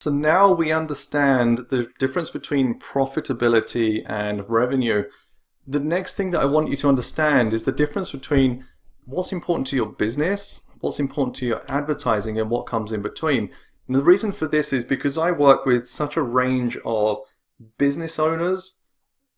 So now we understand the difference between profitability and revenue. The next thing that I want you to understand is the difference between what's important to your business, what's important to your advertising, and what comes in between. And the reason for this is because I work with such a range of business owners,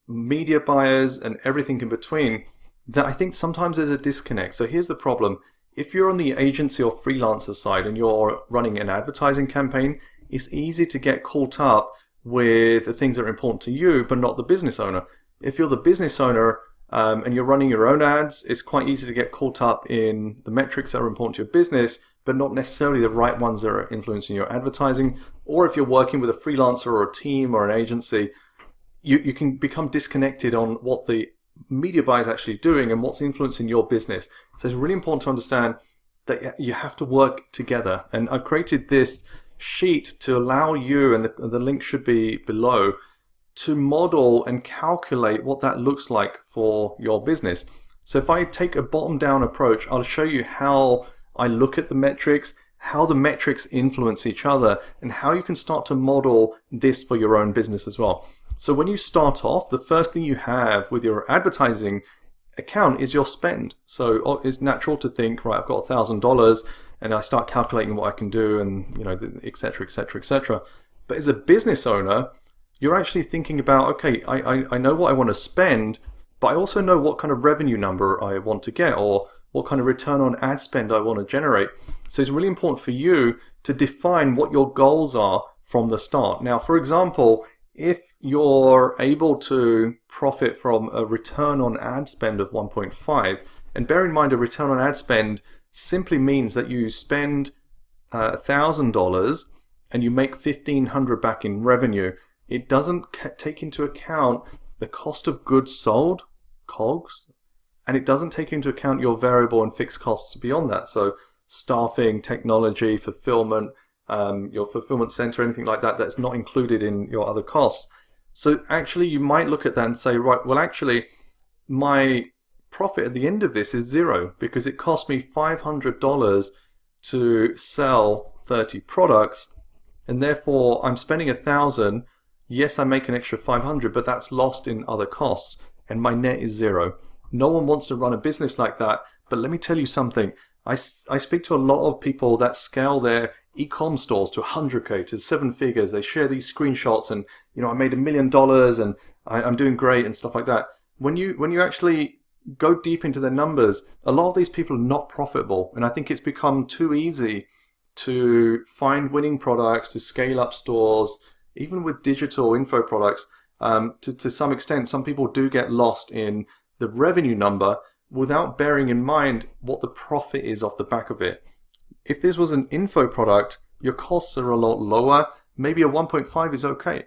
media buyers, and everything in between that I think sometimes there's a disconnect. So here's the problem. If you're on the agency or freelancer side and you're running an advertising campaign, it's easy to get caught up with the things that are important to you, but not the business owner. If you're the business owner and you're running your own ads, it's quite easy to get caught up in the metrics that are important to your business, but not necessarily the right ones that are influencing your advertising. Or if you're working with a freelancer or a team or an agency, you can become disconnected on what the media buyer is actually doing and what's influencing your business. So it's really important to understand that you have to work together. And I've created this sheet to allow you, and the link should be below, to model and calculate what that looks like for your business. So if I take a bottom-down approach, I'll show you how I look at the metrics, how the metrics influence each other, and how you can start to model this for your own business as well. So when you start off, the first thing you have with your advertising account is your spend. So it's natural to think, right, I've got $1,000 and I start calculating what I can do and, et cetera, et cetera, et cetera. But as a business owner, you're actually thinking about, okay, I know what I want to spend, but I also know what kind of revenue number I want to get or what kind of return on ad spend I want to generate. So it's really important for you to define what your goals are from the start. Now, for example, if you're able to profit from a return on ad spend of 1.5, and bear in mind a return on ad spend simply means that you spend $1,000 and you make $1,500 back in revenue. It doesn't take into account the cost of goods sold, COGS, and it doesn't take into account your variable and fixed costs beyond that. So staffing, technology, fulfillment, your fulfillment center, anything like that, that's not included in your other costs. So actually you might look at that and say, right, well actually my profit at the end of this is zero because it cost me $500 to sell 30 products, and therefore I'm spending $1,000. Yes, I make an extra 500, but that's lost in other costs, and my net is zero. No one wants to run a business like that, but let me tell you something. I speak to a lot of people that scale their e-com stores to 100K, to 7 figures. They share these screenshots and, I made $1 million and I'm doing great and stuff like that. When you actually go deep into their numbers, a lot of these people are not profitable. And I think it's become too easy to find winning products, to scale up stores, even with digital info products. To some extent, some people do get lost in the revenue number without bearing in mind what the profit is off the back of it. If this was an info product, your costs are a lot lower. Maybe a 1.5 is okay.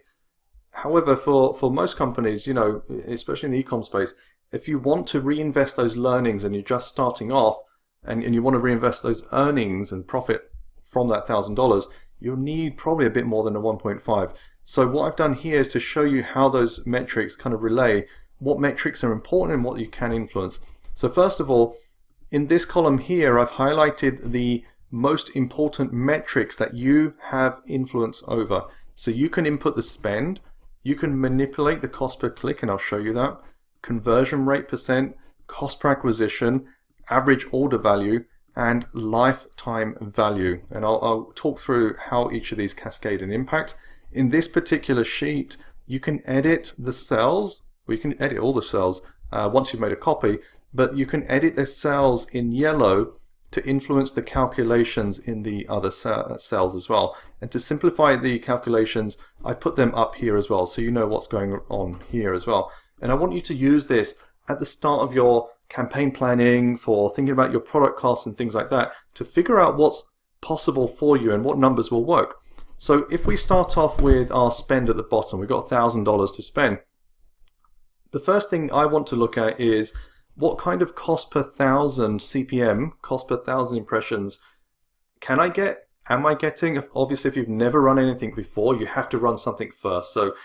However, for most companies, especially in the e-com space, if you want to reinvest those learnings and you're just starting off and you want to reinvest those earnings and profit from that $1,000, you'll need probably a bit more than a 1.5. So what I've done here is to show you how those metrics kind of relay what metrics are important and what you can influence. So first of all, in this column here, I've highlighted the most important metrics that you have influence over. So you can input the spend, you can manipulate the cost per click, and I'll show you that, conversion rate percent, cost per acquisition, average order value, and lifetime value. And I'll talk through how each of these cascade an impact. In this particular sheet, you can edit the cells, or you can edit all the cells once you've made a copy, but you can edit the cells in yellow to influence the calculations in the other cells as well. And to simplify the calculations, I put them up here as well, so you know what's going on here as well. And I want you to use this at the start of your campaign planning, for thinking about your product costs and things like that, to figure out what's possible for you and what numbers will work. So if we start off with our spend at the bottom, we've got $1,000 to spend. The first thing I want to look at is what kind of cost per thousand CPM, cost per thousand impressions, can I get? Am I getting? Obviously, if you've never run anything before, you have to run something first. So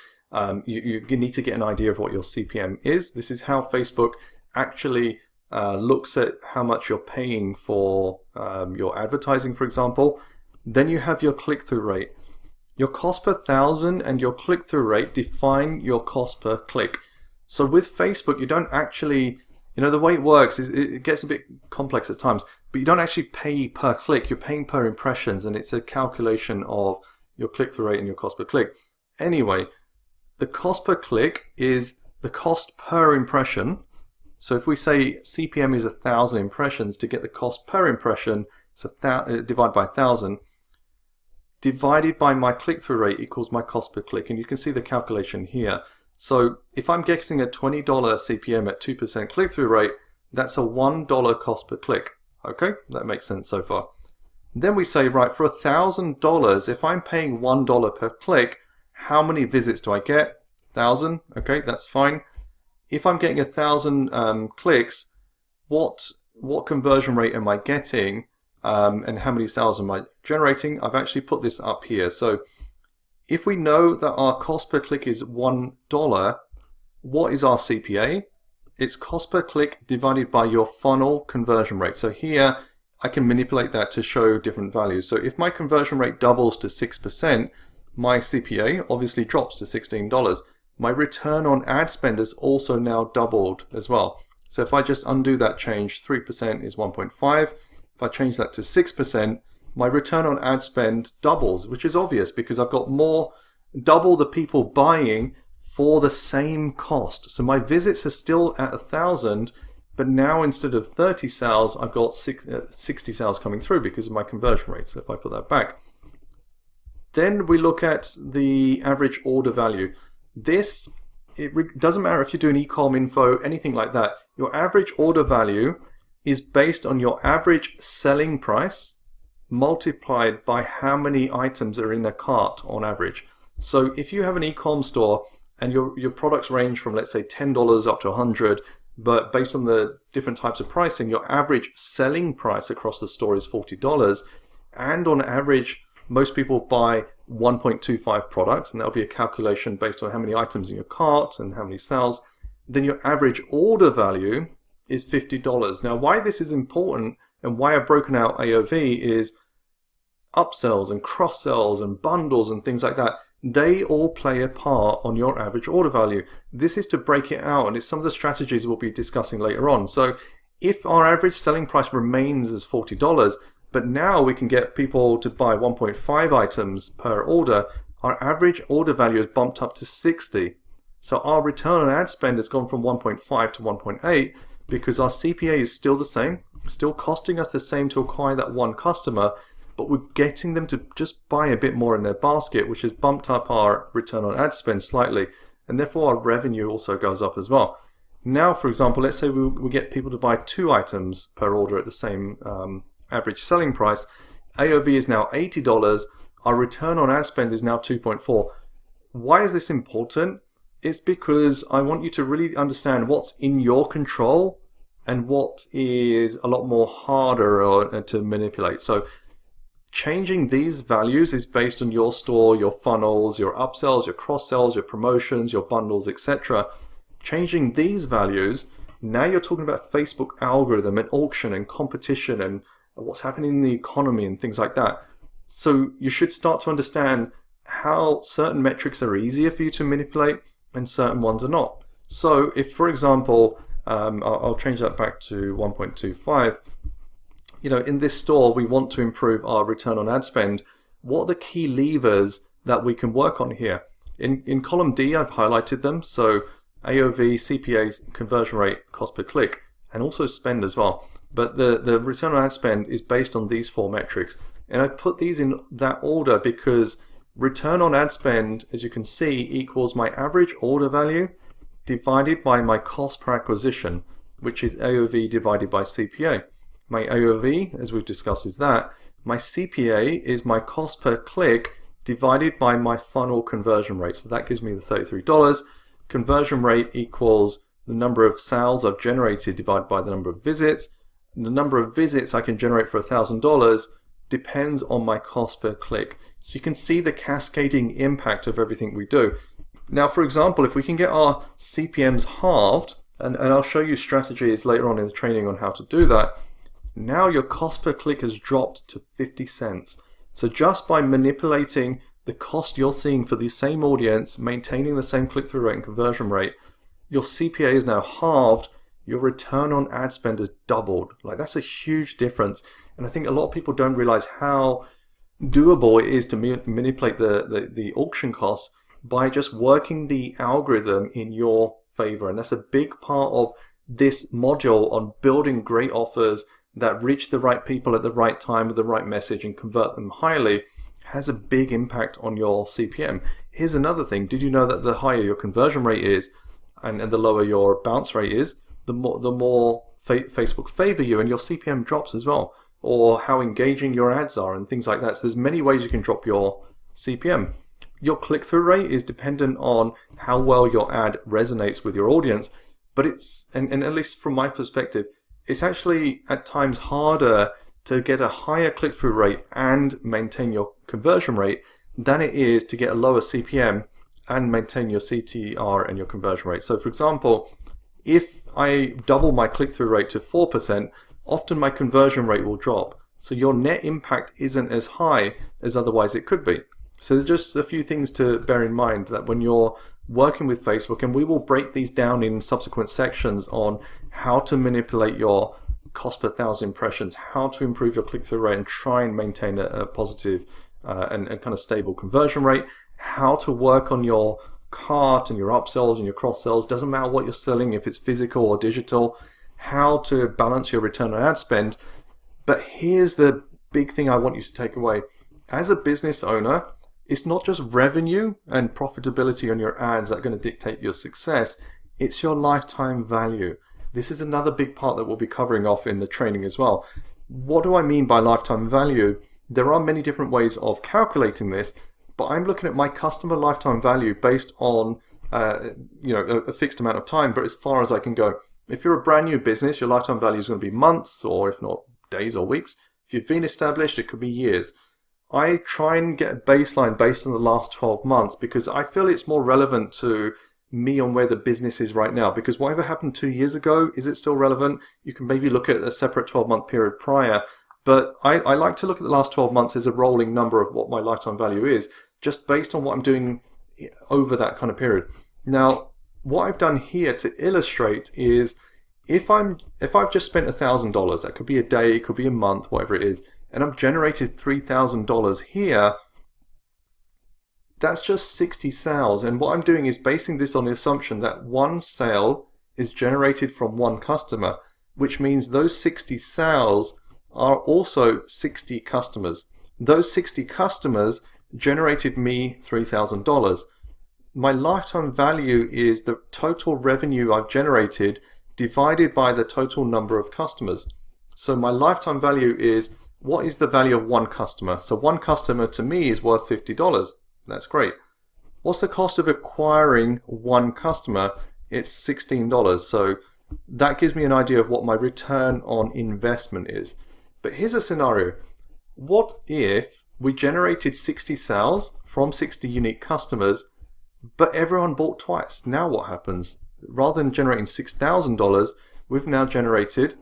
you need to get an idea of what your CPM is. This is how Facebook actually looks at how much you're paying for your advertising, for example. Then you have your click-through rate. Your cost per thousand and your click-through rate define your cost per click. So with Facebook, you don't actually, the way it works is it gets a bit complex at times, but you don't actually pay per click, you're paying per impressions, and it's a calculation of your click-through rate and your cost per click. Anyway, the cost per click is the cost per impression. So if we say CPM is 1,000 impressions, to get the cost per impression, it's divided by 1,000, divided by my click-through rate equals my cost per click. And you can see the calculation here. So if I'm getting a $20 CPM at 2% click-through rate, that's a $1 cost per click. Okay, that makes sense so far. Then we say, right, for $1,000, if I'm paying $1 per click, how many visits do I get? 1,000. Okay, that's fine. If I'm getting 1,000 clicks, what conversion rate am I getting? And how many sales am I generating? I've actually put this up here. So if we know that our cost per click is $1, what is our CPA? It's cost per click divided by your funnel conversion rate. So here I can manipulate that to show different values. So if my conversion rate doubles to 6%, my CPA obviously drops to $16. My return on ad spend has also now doubled as well. So if I just undo that change, 3% is 1.5. If I change that to 6%, my return on ad spend doubles, which is obvious because I've got double the people buying for the same cost. So my visits are still at 1,000, but now instead of 30 sales, I've got 60 sales coming through because of my conversion rate. So if I put that back, then we look at the average order value. It doesn't matter if you're doing e-com info, anything like that. Your average order value is based on your average selling price multiplied by how many items are in the cart on average. So if you have an e-com store and your products range from, let's say, $10 up to $100, but based on the different types of pricing, your average selling price across the store is $40, and on average most people buy 1.25 products, and that'll be a calculation based on how many items in your cart and how many sales, then your average order value is $50. Now, why this is important and why I've broken out AOV is upsells and cross-sells and bundles and things like that. They all play a part on your average order value. This is to break it out, and it's some of the strategies we'll be discussing later on. So if our average selling price remains as $40, but now we can get people to buy 1.5 items per order, our average order value is bumped up to 60. So our return on ad spend has gone from 1.5 to 1.8 because our CPA is still the same, still costing us the same to acquire that one customer, but we're getting them to just buy a bit more in their basket, which has bumped up our return on ad spend slightly, and therefore our revenue also goes up as well. Now, for example, let's say we get people to buy 2 items per order at the same average selling price. AOV is now $80. Our return on ad spend is now 2.4. Why is this important? It's because I want you to really understand what's in your control and what is a lot more harder to manipulate. So changing these values is based on your store, your funnels, your upsells, your cross-sells, your promotions, your bundles, etc. Changing these values, now you're talking about Facebook algorithm and auction and competition and what's happening in the economy and things like that. So you should start to understand how certain metrics are easier for you to manipulate and certain ones are not. So if, for example, I'll change that back to 1.25, in this store, we want to improve our return on ad spend. What are the key levers that we can work on here? In column D, I've highlighted them. So AOV, CPA, conversion rate, cost per click, and also spend as well. But the return on ad spend is based on these 4 metrics. And I put these in that order because return on ad spend, as you can see, equals my average order value divided by my cost per acquisition, which is AOV divided by CPA. My AOV, as we've discussed, is that. My CPA is my cost per click divided by my funnel conversion rate. So that gives me the $33. Conversion rate equals the number of sales I've generated divided by the number of visits. And the number of visits I can generate for $1,000 depends on my cost per click. So you can see the cascading impact of everything we do. Now, for example, if we can get our CPMs halved, and I'll show you strategies later on in the training on how to do that, now your cost per click has dropped to 50 cents. So just by manipulating the cost you're seeing for the same audience, maintaining the same click-through rate and conversion rate, your CPA is now halved, your return on ad spend has doubled. Like, that's a huge difference. And I think a lot of people don't realize how doable it is to manipulate the auction costs by just working the algorithm in your favor. And that's a big part of this module on building great offers that reach the right people at the right time with the right message and convert them highly, has a big impact on your CPM. Here's another thing. Did you know that the higher your conversion rate is and the lower your bounce rate is, the more Facebook favor you, and your CPM drops as well, or how engaging your ads are and things like that. So there's many ways you can drop your CPM. Your click-through rate is dependent on how well your ad resonates with your audience, but and at least from my perspective, it's actually at times harder to get a higher click-through rate and maintain your conversion rate than it is to get a lower CPM and maintain your CTR and your conversion rate. So for example, if I double my click-through rate to 4%, often my conversion rate will drop. So your net impact isn't as high as otherwise it could be. So there's just a few things to bear in mind that when you're working with Facebook, and we will break these down in subsequent sections on how to manipulate your cost per thousand impressions, how to improve your click-through rate and try and maintain a positive and kind of stable conversion rate, how to work on your cart and your upsells and your cross-sells, doesn't matter what you're selling, if it's physical or digital, how to balance your return on ad spend. But here's the big thing I want you to take away. As a business owner, it's not just revenue and profitability on your ads that are going to dictate your success, it's your lifetime value. This is another big part that we'll be covering off in the training as well. What do I mean by lifetime value? There are many different ways of calculating this, but I'm looking at my customer lifetime value based on a fixed amount of time, but as far as I can go. If you're a brand new business, your lifetime value is going to be months, or if not days or weeks. If you've been established, it could be years. I try and get a baseline based on the last 12 months because I feel it's more relevant to me on where the business is right now. Because whatever happened 2 years ago, is it still relevant? You can maybe look at a separate 12-month period prior. But I like to look at the last 12 months as a rolling number of what my lifetime value is, just based on what I'm doing over that kind of period. Now, what I've done here to illustrate is if I've just spent $1,000, that could be a day, it could be a month, whatever it is, and I've generated $3,000 here, that's just 60 sales. And what I'm doing is basing this on the assumption that one sale is generated from one customer, which means those 60 sales are also 60 customers. Those 60 customers generated me $3,000. My lifetime value is the total revenue I've generated divided by the total number of customers. So my lifetime value is, what is the value of one customer? So one customer to me is worth $50. That's great. What's the cost of acquiring one customer? It's $16. So that gives me an idea of what my return on investment is. But here's a scenario. What if we generated 60 sales from 60 unique customers, but everyone bought twice? Now what happens? Rather than generating $6,000, we've now generated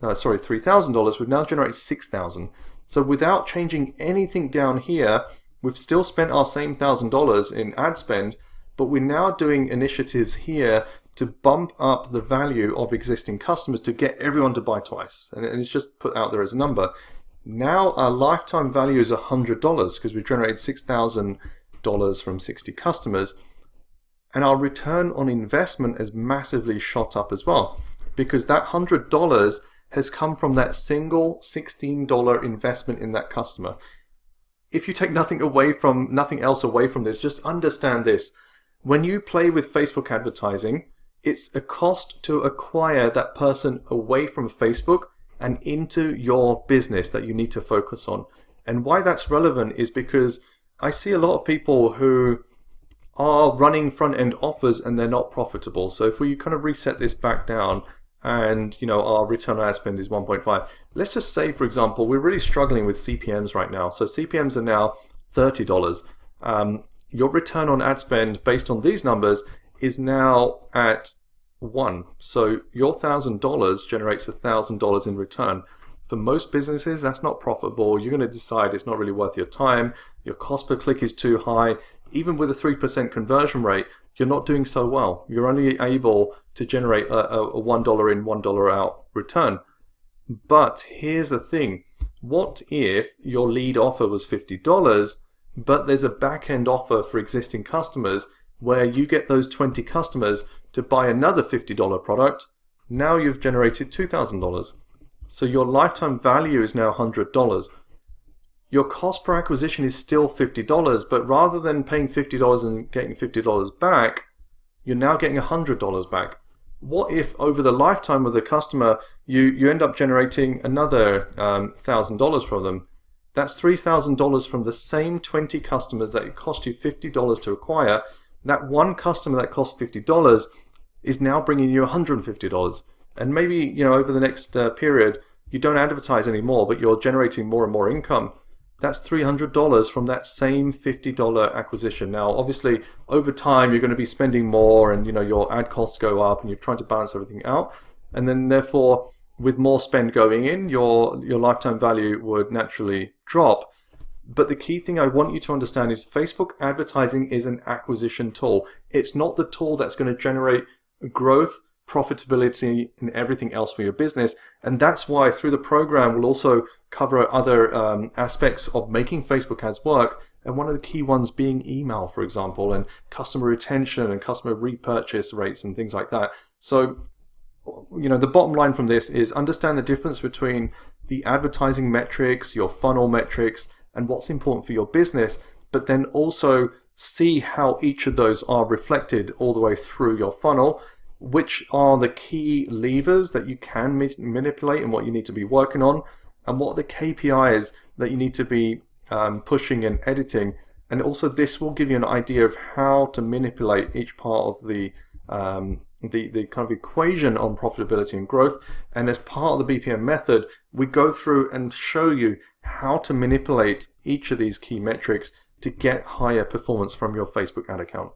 $3,000, we've now generated $6,000. So without changing anything down here, we've still spent our same $1,000 in ad spend, but we're now doing initiatives here to bump up the value of existing customers to get everyone to buy twice. And it's just put out there as a number. Now our lifetime value is $100 because we generated $6,000 from 60 customers. And our return on investment has massively shot up as well, because that $100 has come from that single $16 investment in that customer. If you take nothing else away from this, just understand this. When you play with Facebook advertising, it's a cost to acquire that person away from Facebook and into your business that you need to focus on. And why that's relevant is because I see a lot of people who are running front-end offers and they're not profitable. So if we kind of reset this back down and our return on ad spend is 1.5, let's just say, for example, we're really struggling with CPMs right now. So CPMs are now $30. Your return on ad spend based on these numbers is now at 1. So your $1,000 generates $1,000 in return. For most businesses, that's not profitable. You're going to decide it's not really worth your time. your cost per click is too high, even with a 3% conversion rate, you're not doing so well. You're only able to generate a $1 in, $1 out return. But here's the thing. What if your lead offer was $50, but there's a back-end offer for existing customers where you get those 20 customers to buy another $50 product? Now you've generated $2,000. So your lifetime value is now $100. Your cost per acquisition is still $50, but rather than paying $50 and getting $50 back, you're now getting $100 back. What if over the lifetime of the customer, you end up generating another $1,000 from them? That's $3,000 from the same 20 customers that it cost you $50 to acquire. That one customer that cost $50 is now bringing you $150. And maybe, over the next period, you don't advertise anymore, but you're generating more and more income. That's $300 from that same $50 acquisition. Now, obviously, over time, you're going to be spending more and, your ad costs go up and you're trying to balance everything out. And then therefore, with more spend going in, your lifetime value would naturally drop. But the key thing I want you to understand is Facebook advertising is an acquisition tool. It's not the tool that's going to generate growth, profitability, and everything else for your business. And that's why through the program, we'll also cover other aspects of making Facebook ads work. And one of the key ones being email, for example, and customer retention and customer repurchase rates and things like that. So, the bottom line from this is understand the difference between the advertising metrics, your funnel metrics, and what's important for your business, but then also see how each of those are reflected all the way through your funnel, which are the key levers that you can manipulate and what you need to be working on, and what are the KPIs that you need to be pushing and editing. And also this will give you an idea of how to manipulate each part of the kind of equation on profitability and growth. And as part of the BPM method, we go through and show you how to manipulate each of these key metrics to get higher performance from your Facebook ad account.